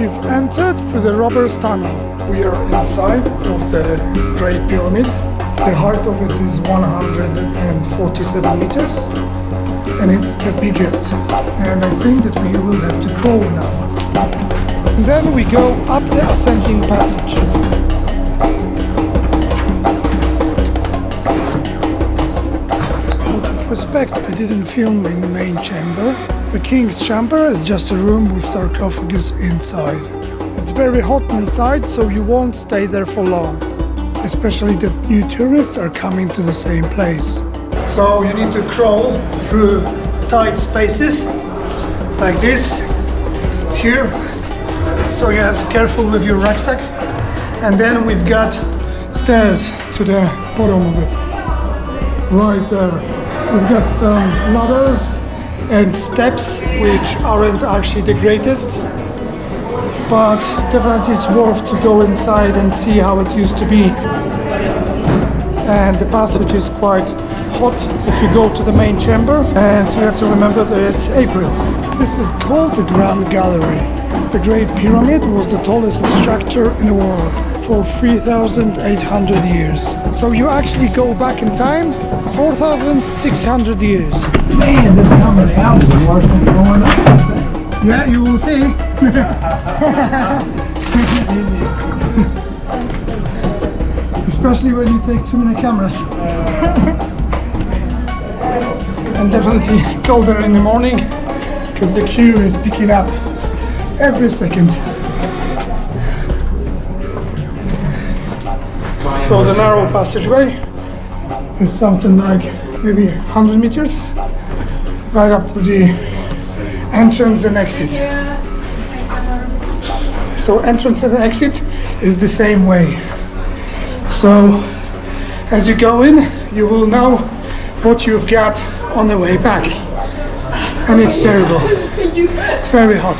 We've entered through the Robbers Tunnel. We are inside of the Great Pyramid. The height of it is 147 meters and it's the biggest. And I think that we will have to crawl now. And then we go up the ascending passage. Out of respect, I didn't film in the main chamber. The King's Chamber is just a room with sarcophagus inside. It's very hot inside, so you won't stay there for long. Especially that new tourists are coming to the same place. So you need to crawl through tight spaces like this here. So you have to be careful with your rucksack. And then we've got stairs to the bottom of it. Right there. We've got some ladders and steps which aren't actually the greatest, but definitely it's worth to go inside and see how it used to be. And the passage is quite hot if you go to the main chamber, and you have to remember that it's April. This is called the Grand Gallery. The Great Pyramid was the tallest structure in the world for 3,800 years. So you actually go back in time 4,600 years. Man, this coming out is worse than going up. Yeah, you will see. Especially when you take too many cameras. And definitely go there in the morning because the queue is picking up every second. So the narrow passageway is something like maybe 100 meters right up to the entrance and exit. So entrance and exit is the same way. So as you go in, you will know what you've got on the way back. And it's terrible. It's very hot.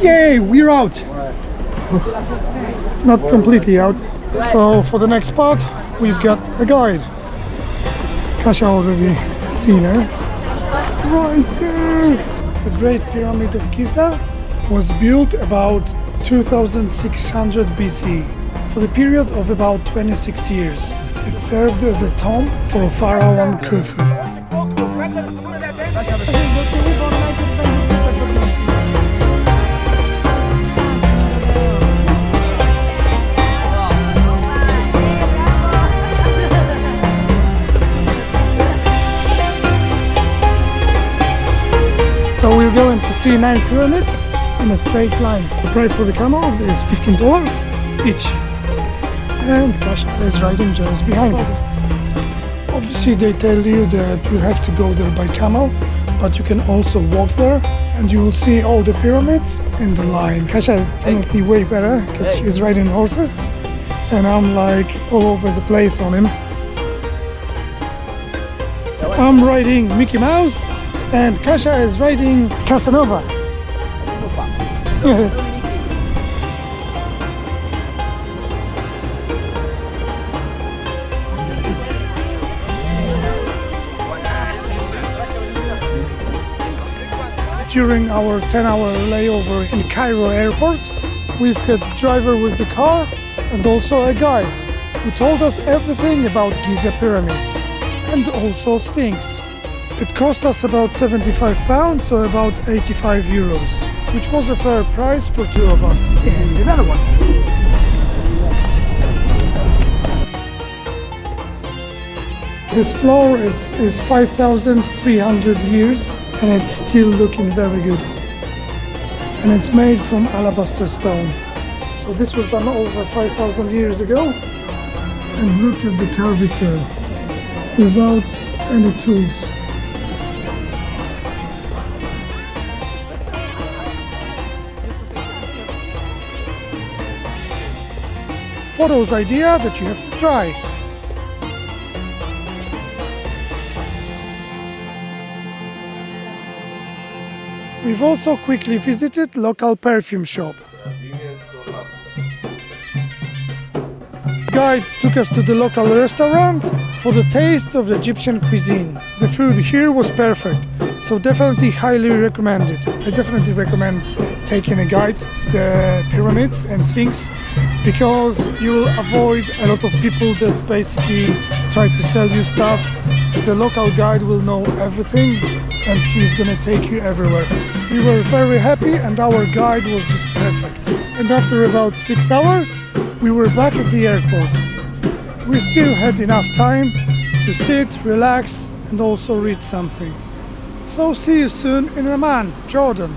Yay, we're out. Not completely out. So for the next part, we've got a guide. Kasia already seen her. Right there. The Great Pyramid of Giza was built about 2600 BC for the period of about 26 years. It served as a tomb for Pharaoh Khufu. So we're going to see 9 pyramids in a straight line. The price for the camels is $15 each. And Kasia is riding just behind me. Obviously they tell you that you have to go there by camel, but you can also walk there and you will see all the pyramids in the line. Kasia is definitely way better because she's riding horses and I'm like all over the place on him. I'm riding Mickey Mouse and Kasia is riding Casanova. During our 10-hour layover in Cairo airport, we've had a driver with the car and also a guide who told us everything about Giza Pyramids and also Sphinx. It cost us about £75, so about 85 euros, which was a fair price for two of us. And another one. This floor is 5,300 years and it's still looking very good. And it's made from alabaster stone. So this was done over 5,000 years ago. And look at the curvature without any tools. Photos idea that you have to try. We've also quickly visited local perfume shop. guide took us to the local restaurant for the taste of the Egyptian cuisine. The food here was perfect, so definitely highly recommended. I definitely recommend taking a guide to the pyramids and Sphinx, because you will avoid a lot of people that basically try to sell you stuff. The local guide will know everything and he's gonna take you everywhere. We were very happy and our guide was just perfect. And after about 6 hours, we were back at the airport. We still had enough time to sit, relax and also read something. So see you soon in Amman, Jordan.